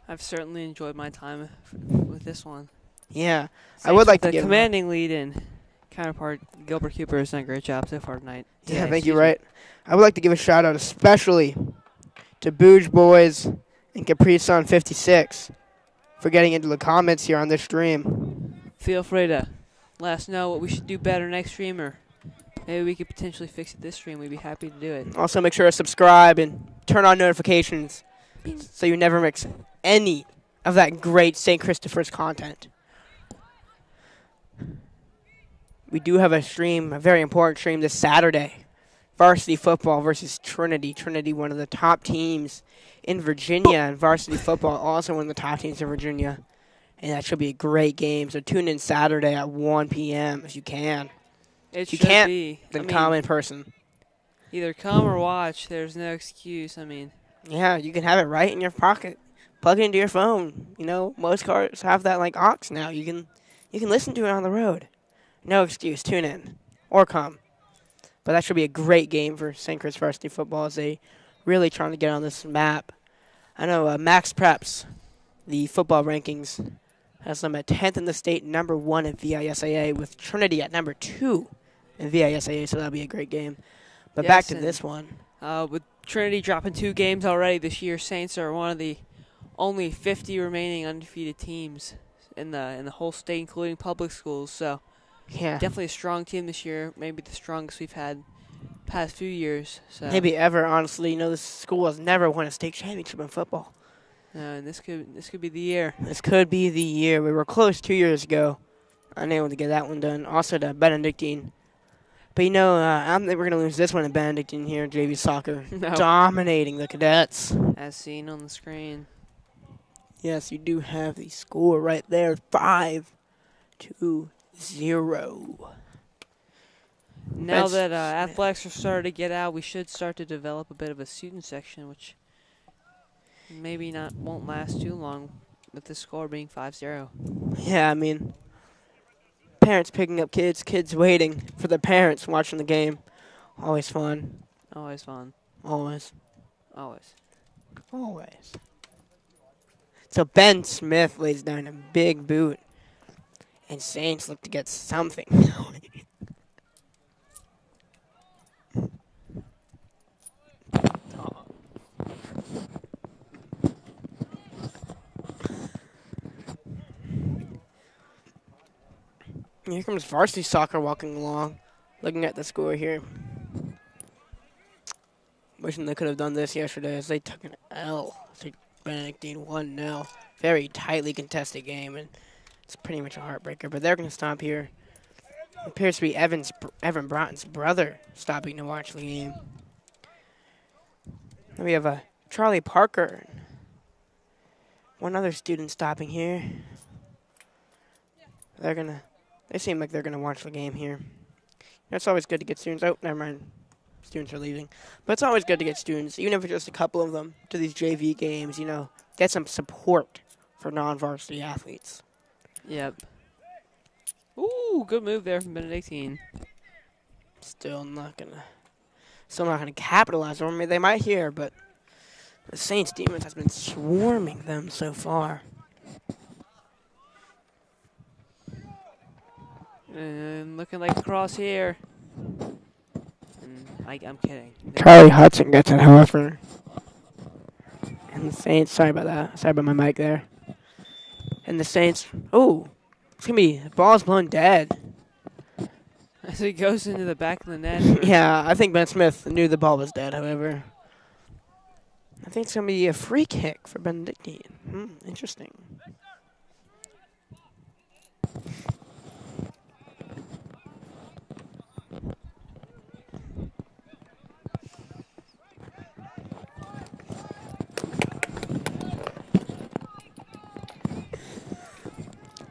I've certainly enjoyed my time with this one. Yeah. Saints I would like to the give commanding lead in counterpart Gilbert Cooper has done a great job so far tonight. Yeah, thank you, right. I would like to give a shout out especially to Booge Boys and Capri Sun 56 for getting into the comments here on this stream. Feel free to let us know what we should do better next stream, or maybe we could potentially fix it this stream. We'd be happy to do it. Also, make sure to subscribe and turn on notifications so you never miss any of that great St. Christopher's content. We do have a stream, a very important stream this Saturday. Varsity football versus Trinity. Trinity, one of the top teams in Virginia, and varsity football also one of the top teams in Virginia. And that should be a great game. So tune in Saturday at 1 p.m. if you can. If you can't, be. then come in person. Either come or watch. There's no excuse. Yeah, you can have it right in your pocket. Plug it into your phone. Most cars have that like aux now. You can listen to it on the road. No excuse. Tune in or come. But that should be a great game for St. Chris Varsity football as they really trying to get on this map. I know Max Preps, the football rankings, has them at 10th in the state, number 1 in VISAA, with Trinity at number 2 in VISAA, so that'll be a great game. But back to this one. With Trinity dropping 2 games already this year, Saints are one of the only 50 remaining undefeated teams in the whole state, including public schools. So yeah, definitely a strong team this year, maybe the strongest we've had past few years. So maybe ever, honestly. This school has never won a state championship in football. And this could be the year. This could be the year. We were close 2 years ago, unable to get that one done. Also to Benedictine. But I don't think we're going to lose this one at Benedictine here, JV soccer. No. Dominating the cadets. As seen on the screen. Yes, you do have the score right there, 5-0. Now that athletics are starting to get out, we should start to develop a bit of a student section, which maybe won't last too long with the score being 5-0. Yeah, parents picking up kids waiting for their parents watching the game. Always fun. Always fun. Always. Always. Always. So Ben Smith lays down a big boot, and Saints look to get something going. Here comes varsity soccer walking along, looking at the score here. Wishing they could have done this yesterday as they took an L. Benedictine 1-0. Very tightly contested game, and it's pretty much a heartbreaker. But they're going to stop here. It appears to be Evan Broughton's brother stopping to watch the game. Then we have Charlie Parker. One other student stopping here. They seem like they're going to watch the game here. It's always good to get students. Oh, never mind. Students are leaving. But it's always good to get students, even if it's just a couple of them, to these JV games, get some support for non-varsity athletes. Yep. Ooh, good move there from Benedictine. Still not gonna capitalize on me. They might here, but the Saints defense has been swarming them so far. And looking like a cross here. And I'm kidding. Charlie Hudson gets it, however. And the Saints, sorry about that. Sorry about my mic there. And the Saints, oh, it's gonna be, the ball's blown dead. As he goes into the back of the net. Yeah, I think Ben Smith knew the ball was dead, however. I think it's gonna be a free kick for Benedictine. Interesting.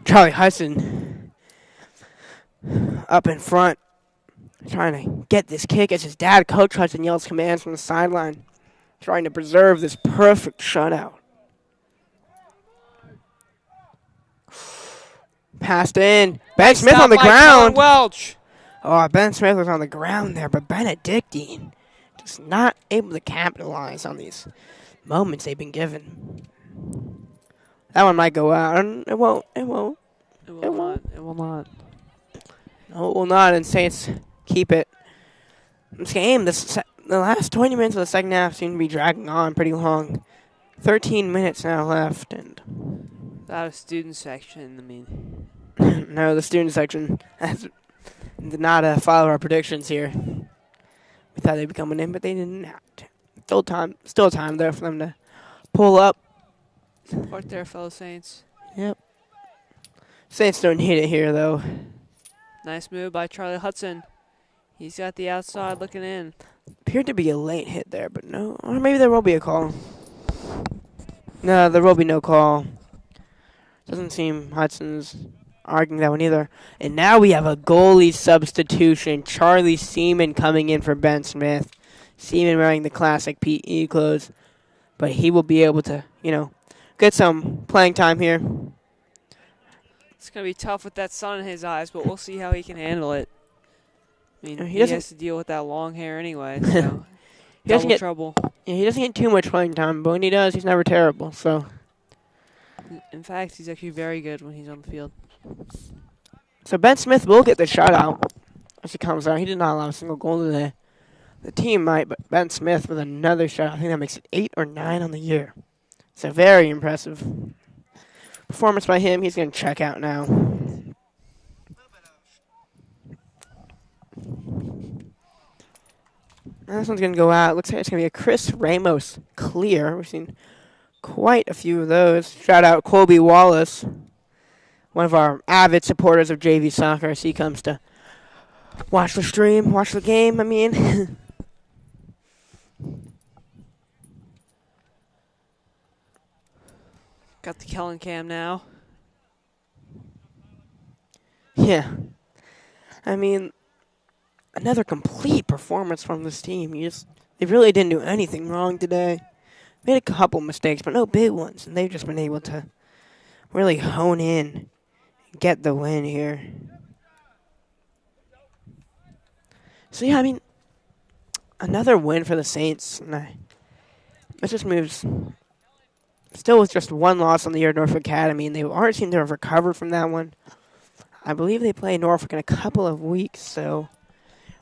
Charlie Hudson up in front, trying to get this kick as his dad, Coach Hudson, yells commands from the sideline, trying to preserve this perfect shutout. Passed in. Ben Smith on the ground. Welch. Oh, Ben Smith was on the ground there, but Benedictine just not able to capitalize on these moments they've been given. That one might go out. It won't. It won't. It will not. It will not. No, it will not. And Saints keep it. This game, the last 20 minutes of the second half seem to be dragging on pretty long. 13 minutes now left, and That a student section. I mean, no, the student section did not follow our predictions here. We thought they'd be coming in, but they did not. Still time there for them to pull up. support there, fellow Saints. Yep. Saints don't need it here, though. Nice move by Charlie Hudson. He's got the outside looking in. Appeared to be a late hit there, but no. Or maybe there will be a call. No, there will be no call. Doesn't seem Hudson's arguing that one either. And now we have a goalie substitution. Charlie Seaman coming in for Ben Smith. Seaman wearing the classic PE clothes. But he will be able to, get some playing time here. It's going to be tough with that sun in his eyes, but we'll see how he can handle it. I mean, He he doesn't- has to deal with that long hair anyway, so He doesn't double get- trouble. Yeah, he doesn't get too much playing time, but when he does, he's never terrible. So, In fact, he's actually very good when he's on the field. Ben Smith will get the shutout as he comes out. He did not allow a single goal today. The team might, but Ben Smith with another shutout. I think that makes it 8 or 9 on the year. So very impressive performance by him. He's going to check out now. This one's going to go out. Looks like it's going to be a Chris Ramos clear. We've seen quite a few of those. Shout out Colby Wallace, one of our avid supporters of JV soccer as he comes to watch the stream, watch the game, I mean. Got the Kellen cam now. Yeah. I mean, another complete performance from this team. They really didn't do anything wrong today. Made a couple mistakes, but no big ones. And they've just been able to really hone in and get the win here. So, yeah, I mean, another win for the Saints. And it just moves. Still with just one loss on the year at Norfolk Academy, and they aren't seem to have recovered from that one. I believe they play Norfolk in a couple of weeks, so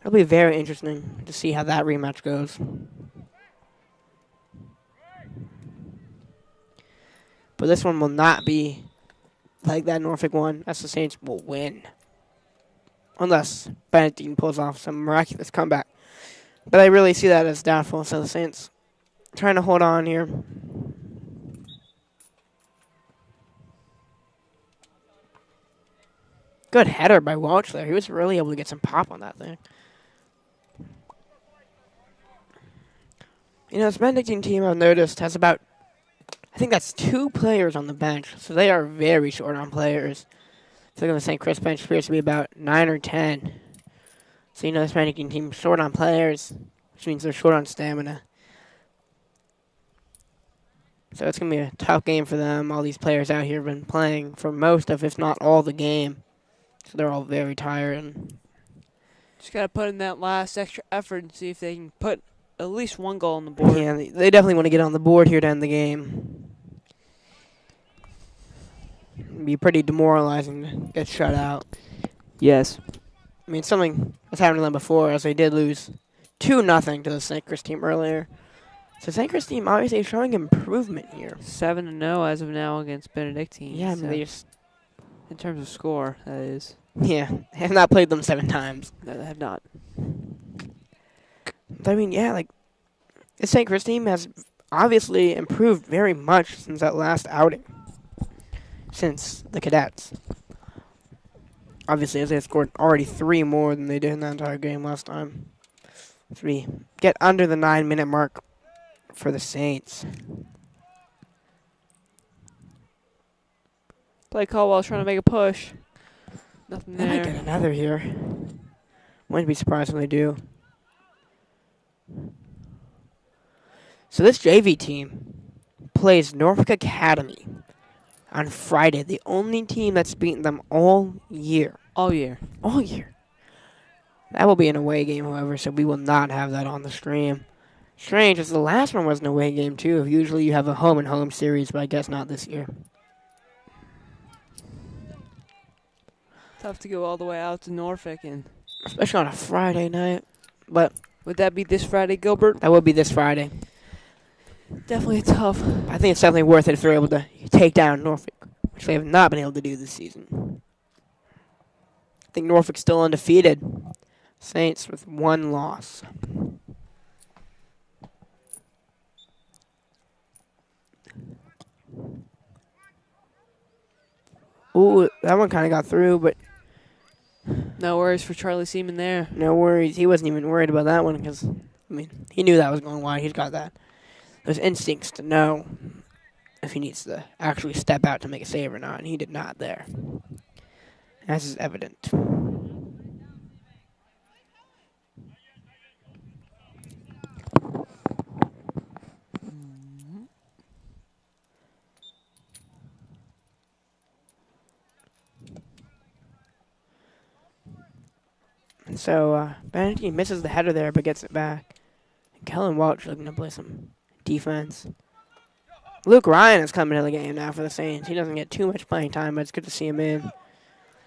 it'll be very interesting to see how that rematch goes. But this one will not be like that Norfolk one, as the Saints will win. Unless Benedictine pulls off some miraculous comeback. But I really see that as doubtful, so the Saints trying to hold on here. Good header by Welch there. He was really able to get some pop on that thing. This Benedictine team I've noticed has about, I think that's 2 players on the bench. So they are very short on players. So they're going to say Chris bench appears to be about 9 or 10. So this Benedictine team short on players, which means they're short on stamina. So it's going to be a tough game for them. All these players out here have been playing for most of, if not all, the game. So they're all very tired. And Just got to put in that last extra effort and see if they can put at least one goal on the board. yeah, they definitely want to get on the board here to end the game. It'd be pretty demoralizing to get shut out. Yes. I mean, something that's happened to them before, as they did lose 2-0 to the St. Chris team earlier. So St. Chris team obviously showing improvement here. 7-0 as of now against Benedictine. Yeah, I mean, so they just, in terms of score, that is. yeah, have not played them 7 times. No, they have not. But I mean, yeah, like, the St. Chris team has obviously improved very much since that last outing. Since the Cadets. Obviously, as they have scored already 3 more than they did in that entire game last time. So we get under the 9-minute mark for the Saints. Play Caldwell's trying to make a push. Nothing They might there. get another here. Wouldn't be surprised when they do. So this JV team plays Norfolk Academy on Friday. The only team that's beaten them all year. All year. All year. That will be an away game, however, so we will not have that on the stream. Strange, as the last one was an away game, too. Usually you have a home-and-home series, but I guess not this year. Tough to go all the way out to Norfolk, and Especially on a Friday night. But would that be this Friday, Gilbert? that will be this Friday. Definitely tough. I think it's definitely worth it if they're able to take down Norfolk, which they have not been able to do this season. I think Norfolk's still undefeated. Saints with 1 loss. Ooh, that one kind of got through, but No worries for Charlie Seaman there. no worries. He wasn't even worried about that one because, I mean, he knew that was going wide. He's got those instincts to know if he needs to actually step out to make a save or not, and he did not there. As is evident. And so, Benedictine misses the header there, but gets it back. And Kellen Welch looking to play some defense. Luke Ryan is coming to the game now for the Saints. He doesn't get too much playing time, but it's good to see him in.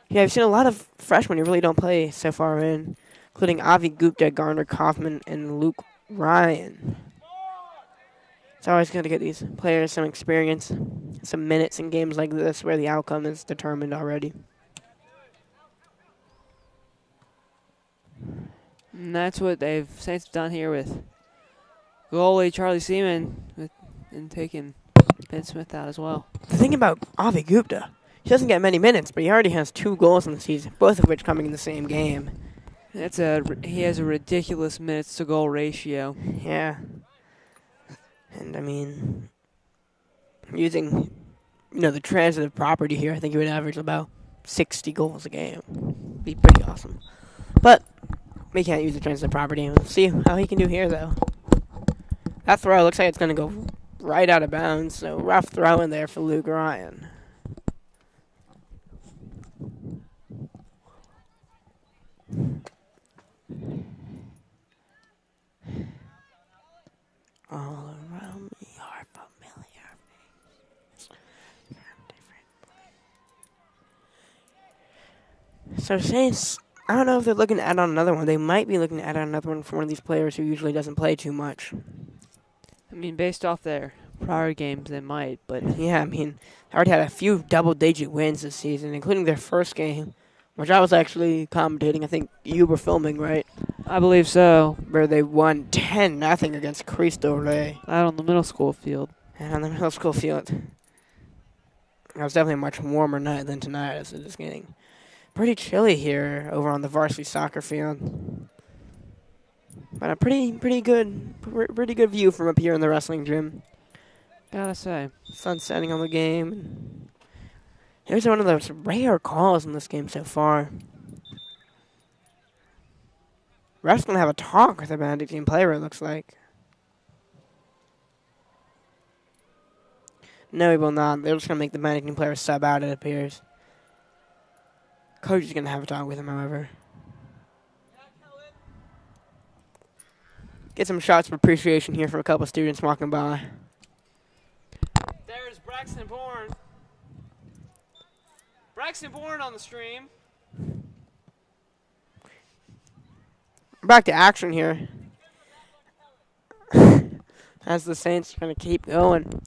Yeah, I've seen a lot of freshmen who really don't play so far in, including Avi Gupta, Garner Kaufman, and Luke Ryan. It's always good to get these players some experience, some minutes in games like this where the outcome is determined already. And that's what they've Saints done here with goalie Charlie Seaman and taking Ben Smith out as well. The thing about Avi Gupta, he doesn't get many minutes, but he already has 2 goals in the season, both of which coming in the same game. He has a ridiculous minutes to goal ratio. Yeah. And, I mean, using, the transitive property here, I think he would average about 60 goals a game. Be pretty awesome. But we can't use the transitive property. We'll see how he can do here, though. That throw looks like it's going to go right out of bounds, so rough throw in there for Luke Ryan. All around me are familiar faces. So Saints, I don't know if they're looking to add on another one. They might be looking to add on another one for one of these players who usually doesn't play too much. I mean, based off their prior games, they might, but Yeah, I mean, they already had a few double-digit wins this season, including their first game, which I was actually commentating. I think you were filming, right? I believe so. Where they won 10-0 against Cristo Rey. Out on the middle school field. And on the middle school field. It was definitely a much warmer night than tonight, as it is getting pretty chilly here over on the varsity soccer field. But a pretty good view from up here in the wrestling gym. Gotta say. Sun setting on the game. Here's one of those rare calls in this game so far. Ref's gonna have a talk with the Benedictine player, it looks like. No, he will not. They're just gonna make the Benedictine player sub out, it appears. Coach is going to have a talk with him, however. Get some shots of appreciation here from a couple students walking by. There's Braxton Bourne. Braxton Bourne on the stream. Back to action here. As the Saints are going to keep going.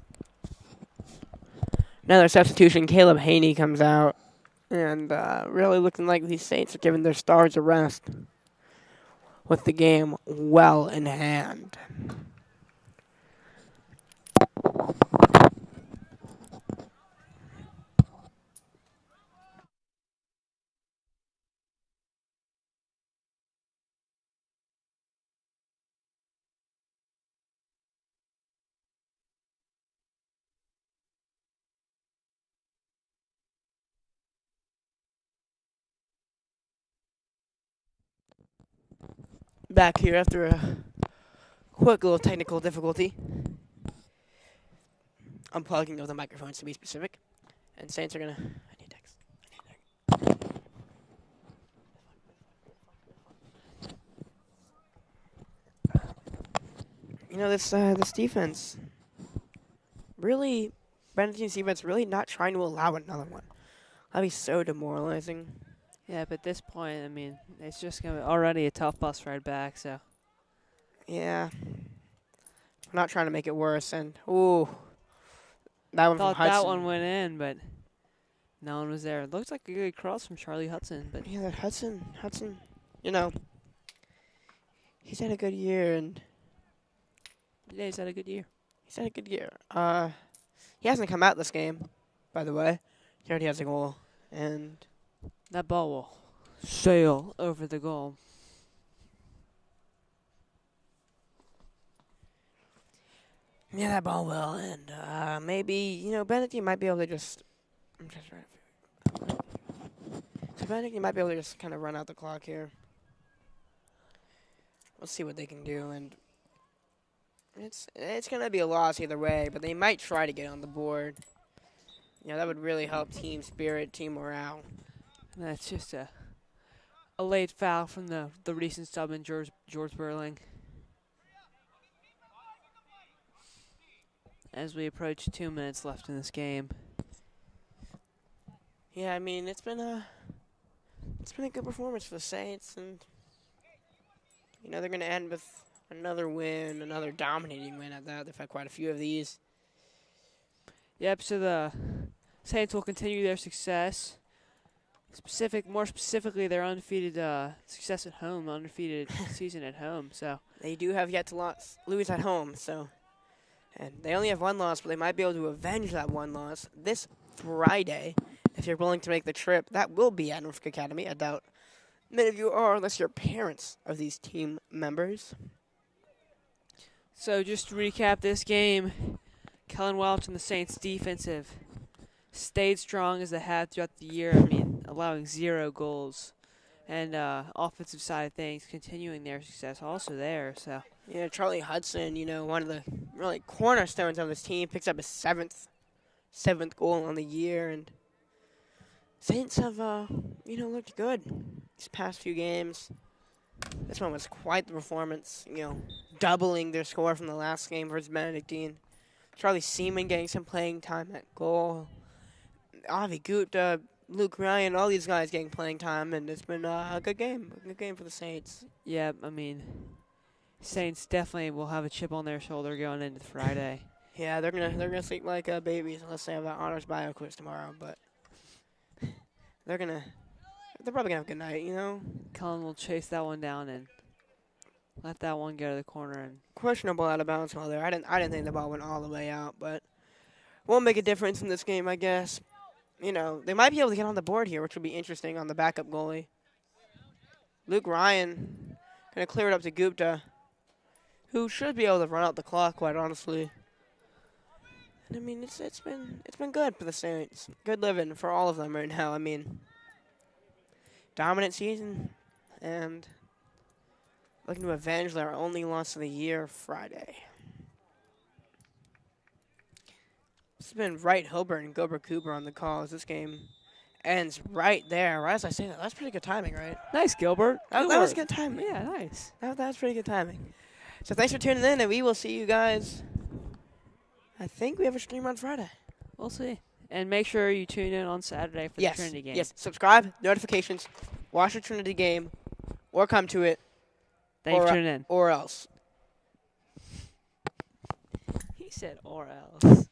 Another substitution, Caleb Haney comes out. And really looking like these Saints are giving their stars a rest. With the game well in hand. Back here after a quick little technical difficulty. Unplugging of the microphones to be specific. And Saints are going to... I need text. You know, this defense... Really... Benedictine's defense really not trying to allow another one. That'd be so demoralizing. Yeah, but at this point, I mean, it's just going to be already a tough bus ride back, so. Yeah. I'm not trying to make it worse. And, ooh. That one from Thought Hudson. that one went in, but no one was there. It looks like a good cross from Charlie Hudson, but Yeah, that Hudson, you know, he's had a good year, and yeah, he's had a good year. he's had a good year. He hasn't come out this game, by the way. He already has a goal, and That ball will sail over the goal. yeah, that ball will, and maybe, you know, Benedictine might be able to just, I'm just trying to figure so Benedictine might be able to just kind of run out the clock here. We'll see what they can do, and it's gonna be a loss either way, but they might try to get on the board. You know, that would really help team spirit, team morale. And that's just a late foul from the recent sub in George Burling. As we approach 2 minutes left in this game. Yeah, I mean, it's been a good performance for the Saints, and you know they're gonna end with another win, another dominating win at that. They've had quite a few of these. Yep, so the Saints will continue their success. More specifically, their undefeated success at home, undefeated season at home. So They do have yet to lose at home, so, and they only have one loss, but they might be able to avenge that one loss this Friday. If you're willing to make the trip, that will be at Norfolk Academy. I doubt many of you are, unless you're parents of these team members. So just to recap this game, Kellen Welch and the Saints defense have stayed strong as they have throughout the year. I mean, allowing 0 goals. And offensive side of things, continuing their success also there. So Yeah, Charlie Hudson, you know, one of the really cornerstones of this team, picks up his seventh goal on the year, and Saints have, looked good these past few games. This one was quite the performance, you know, doubling their score from the last game versus Benedictine. Charlie Seaman getting some playing time at goal. Avi Gupta, Luke Ryan, all these guys getting playing time, and it's been a good game for the Saints. yeah, I mean, Saints definitely will have a chip on their shoulder going into Friday. Yeah, they're gonna sleep like babies unless they have that honors bio quiz tomorrow, but they're probably gonna have a good night, you know. Cullen will chase that one down and let that one go to the corner. And Questionable out of bounds while there. I didn't think the ball went all the way out, but won't make a difference in this game, I guess. You know, they might be able to get on the board here, which would be interesting on the backup goalie. Luke Ryan gonna clear it up to Gupta, who should be able to run out the clock, quite honestly. And I mean, it's been good for the Saints. Good living for all of them right now. I mean, dominant season, and looking to avenge their only loss of the year Friday. This has been Wright Hilbert and Gilbert Cooper on the call as this game ends right there. Right as I say that, that's pretty good timing, right? Nice, Gilbert. That was good timing. Yeah, nice. That's pretty good timing. So thanks for tuning in, and we will see you guys. I think we have a stream on Friday. We'll see. And make sure you tune in on Saturday for the Trinity game. Yes, subscribe, notifications, watch the Trinity game, or come to it. Thanks for tuning in. Or else. He said or else.